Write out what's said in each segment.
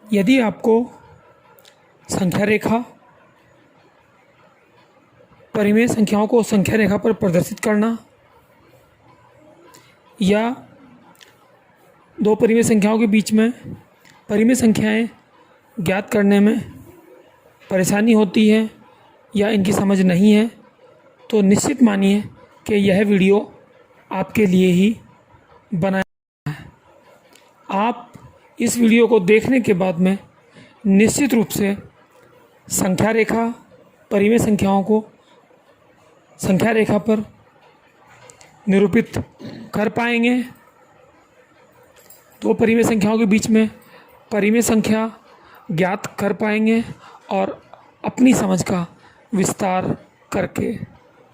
यदि आपको संख्या रेखा, परिमेय संख्याओं को संख्या रेखा पर प्रदर्शित करना या दो परिमेय संख्याओं के बीच में परिमेय संख्याएं ज्ञात करने में परेशानी होती है या इनकी समझ नहीं है, तो निश्चित मानिए कि यह वीडियो आपके लिए ही बनाया है। आप इस वीडियो को देखने के बाद में निश्चित रूप से संख्या रेखा, परिमेय संख्याओं को संख्या रेखा पर निरूपित कर पाएंगे। दो परिमेय संख्याओं के बीच में परिमेय संख्या ज्ञात कर पाएंगे और अपनी समझ का विस्तार करके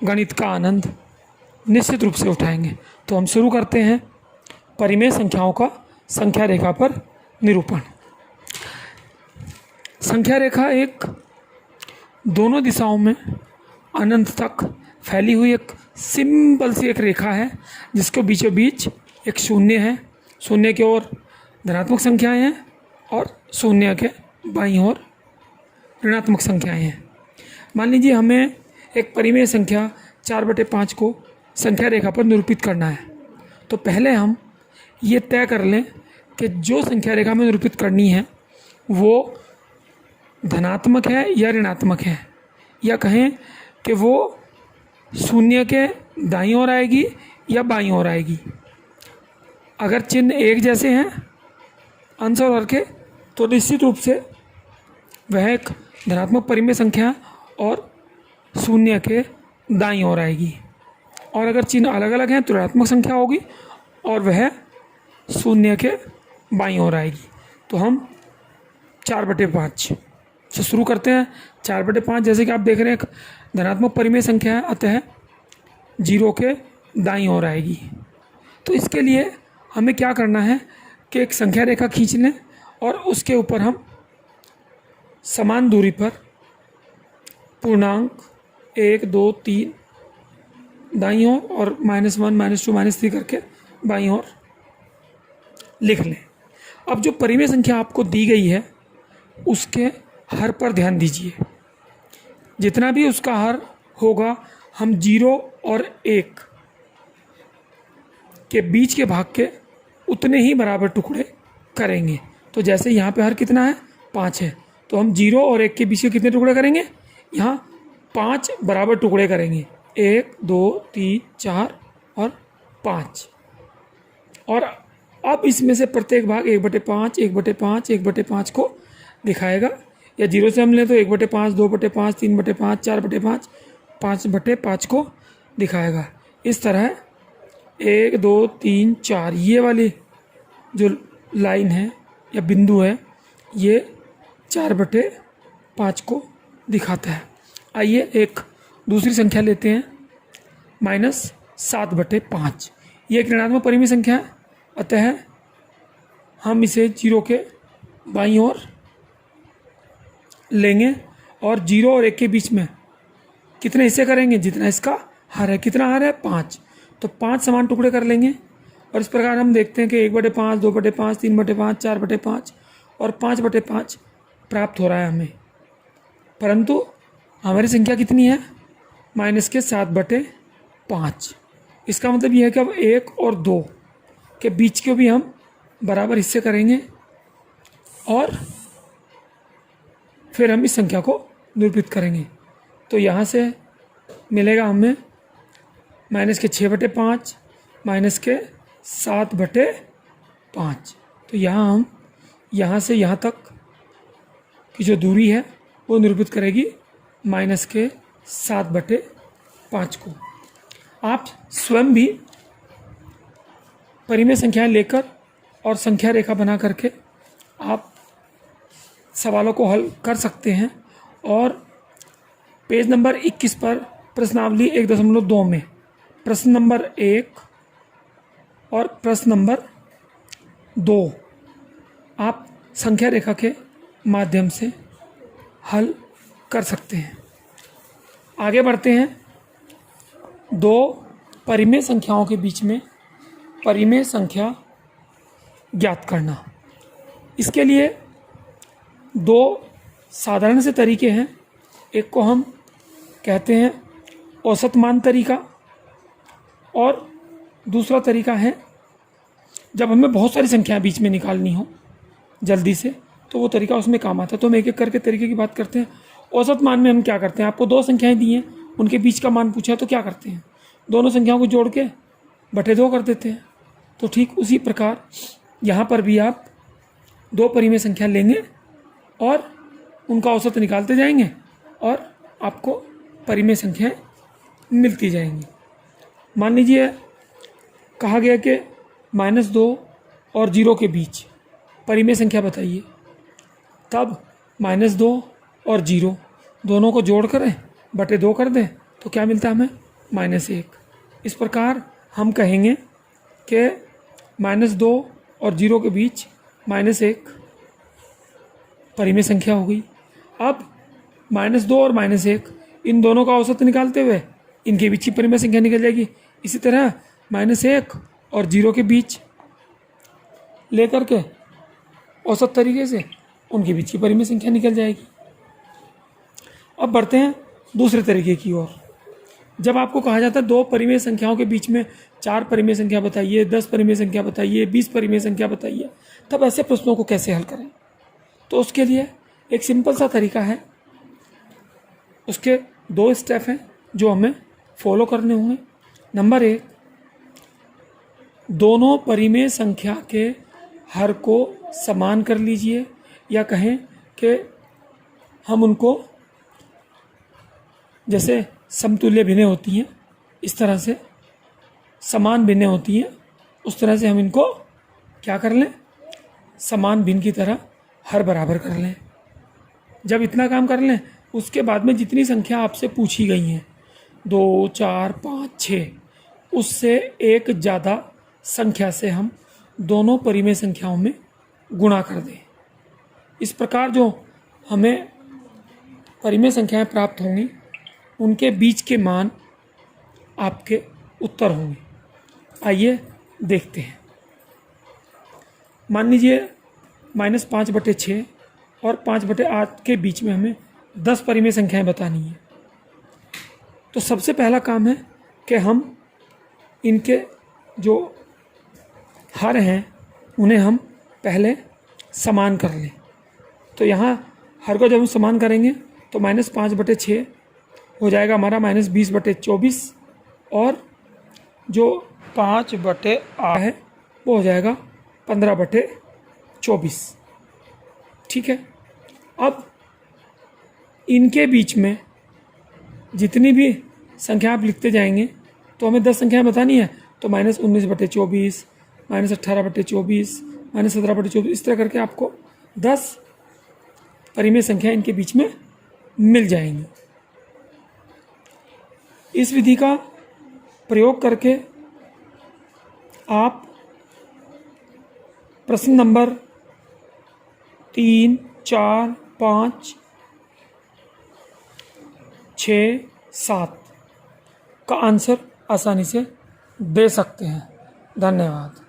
गणित का आनंद निश्चित रूप से उठाएंगे। तो हम शुरू करते हैं परिमेय संख्याओं का संख्या रेखा पर निरूपण। संख्या रेखा एक दोनों दिशाओं में अनंत तक फैली हुई एक सिंपल सी एक रेखा है, जिसके बीचों बीच एक शून्य है। शून्य की ओर धनात्मक संख्याएं हैं और शून्य के बाईं ओर ऋणात्मक संख्याएं हैं। मान लीजिए हमें एक परिमेय संख्या 4/5 को संख्या रेखा पर निरूपित करना है। तो पहले हम ये तय कर लें कि जो संख्या रेखा में निरूपित करनी है वो धनात्मक है या ऋणात्मक है, या कहें कि वो शून्य के दाईं ओर आएगी या बाईं ओर आएगी। अगर चिन्ह एक जैसे हैं अंश और हर के, तो निश्चित रूप से वह एक धनात्मक परिमेय संख्या और शून्य के दाईं ओर आएगी। और अगर चिन्ह अलग अलग हैं तो ऋणात्मक संख्या होगी और वह शून्य के बाईं ओर आएगी। तो हम 4/5 से शुरू करते हैं। 4/5 जैसे कि आप देख रहे हैं एक धनात्मक परिमेय संख्या है, अतः 0 के दाईं ओर आएगी। तो इसके लिए हमें क्या करना है कि एक संख्या रेखा खींच लें और उसके ऊपर हम समान दूरी पर पूर्णांक 1, 2, 3 दाईं ओर और -1, -2, -3 करके बाईं ओर लिख लें। अब जो परिमेय संख्या आपको दी गई है उसके हर पर ध्यान दीजिए। जितना भी उसका हर होगा हम 0 और 1 के बीच के भाग के उतने ही बराबर टुकड़े करेंगे। तो जैसे यहाँ पे हर कितना है, 5 है, तो हम 0 और 1 के बीच के कितने टुकड़े करेंगे, यहाँ 5 बराबर टुकड़े करेंगे। 1, 2, 3, 4 और 5। और अब इसमें से प्रत्येक भाग 1/5, 1/5, 1/5 को दिखाएगा। या 0 से हम लें तो 1/5, 2/5, 3/5, 4/5, 5/5 को दिखाएगा। इस तरह 1, 2, 3, 4 ये वाली जो लाइन है या बिंदु है ये 4/5 को दिखाता है। आइए एक दूसरी संख्या लेते हैं, -7/5। ये एक ऋणात्मक परिमेय संख्या है, अतः हम इसे 0 के बाईं ओर लेंगे और 0 और 1 के बीच में कितने हिस्से करेंगे, जितना इसका हर है। कितना हर है, 5, तो 5 समान टुकड़े कर लेंगे। और इस प्रकार हम देखते हैं कि 1/5, 2/5, 3/5, 4/5 और 5/5 प्राप्त हो रहा है हमें। परंतु हमारी संख्या कितनी है, -7/5। इसका मतलब यह है कि अब 1 और 2 के बीच के भी हम बराबर हिस्से करेंगे और फिर हम इस संख्या को निरूपित करेंगे। तो यहाँ से मिलेगा हमें -6/5, -7/5। तो यहाँ हम यहाँ से यहाँ तक की जो दूरी है वो निरूपित करेगी -7/5 को। आप स्वयं भी परिमेय संख्याएं लेकर और संख्या रेखा बना करके आप सवालों को हल कर सकते हैं। और पेज नंबर 21 पर प्रश्नावली 1.2 में प्रश्न नंबर 1 और प्रश्न नंबर 2 आप संख्या रेखा के माध्यम से हल कर सकते हैं। आगे बढ़ते हैं। दो परिमेय संख्याओं के बीच में परिमेय संख्या ज्ञात करना। इसके लिए दो साधारण से तरीके हैं। एक को हम कहते हैं औसत मान तरीका, और दूसरा तरीका है जब हमें बहुत सारी संख्याएं बीच में निकालनी हो जल्दी से, तो वो तरीका उसमें काम आता है। तो हम एक एक करके तरीके की बात करते हैं। औसत मान में हम क्या करते हैं, आपको दो संख्याएं दी हैं, उनके बीच का मान पूछा है, तो क्या करते हैं, दोनों संख्याओं को जोड़ के बटे 2 कर देते हैं। तो ठीक उसी प्रकार यहाँ पर भी आप दो परिमेय संख्या लेंगे और उनका औसत निकालते जाएंगे और आपको परिमेय संख्याएं मिलती जाएंगी। मान लीजिए कहा गया कि -2 और 0 के बीच परिमेय संख्या बताइए, तब -2 और 0 दोनों को जोड़ करें बटे 2 कर दें तो क्या मिलता है हमें, -1। इस प्रकार हम कहेंगे कि -2 और 0 के बीच -1 परिमेय संख्या हो गई। अब -2 और -1 इन दोनों का औसत निकालते हुए इनके बीच की परिमेय संख्या निकल जाएगी। इसी तरह -1 और 0 के बीच लेकर के औसत तरीके से उनके बीच की परिमेय संख्या निकल जाएगी। अब बढ़ते हैं दूसरे तरीके की ओर। जब आपको कहा जाता है दो परिमेय संख्याओं के बीच में 4 परिमेय संख्या बताइए, 10 परिमेय संख्या बताइए, 20 परिमेय संख्या बताइए, तब ऐसे प्रश्नों को कैसे हल करें। तो उसके लिए एक सिंपल सा तरीका है, उसके 2 स्टेप हैं जो हमें फॉलो करने होंगे। नंबर 1, दोनों परिमेय संख्या के हर को समान कर लीजिए, या कहें कि हम उनको जैसे समतुल्य भिन्नें होती हैं इस तरह से समान भिन्नें होती हैं, उस तरह से हम इनको क्या कर लें, समान भिन्न की तरह हर बराबर कर लें। जब इतना काम कर लें उसके बाद में जितनी संख्या आपसे पूछी गई हैं 2, 4, 5, 6, उससे एक ज़्यादा संख्या से हम दोनों परिमेय संख्याओं में गुणा कर दें। इस प्रकार जो हमें परिमेय संख्याएं प्राप्त होंगी उनके बीच के मान आपके उत्तर होंगे। आइए देखते हैं। मान लीजिए -5/6 और 5/8 के बीच में हमें 10 परिमेय संख्याएं बतानी है। तो सबसे पहला काम है कि हम इनके जो हर हैं उन्हें हम पहले समान कर लें। तो यहाँ हर को जब हम समान करेंगे तो -5/6 हो जाएगा हमारा -20/24, और जो 5/8 है वो हो जाएगा 15/24। ठीक है। अब इनके बीच में जितनी भी संख्या आप लिखते जाएंगे तो हमें 10 संख्याएं बतानी है, तो -19/24, -18/24, -17/24, इस तरह करके आपको 10 परिमेय संख्या इनके बीच में मिल जाएंगी। इस विधि का प्रयोग करके आप प्रश्न नंबर 3, 4, 5, 6, 7 का आंसर आसानी से दे सकते हैं। धन्यवाद।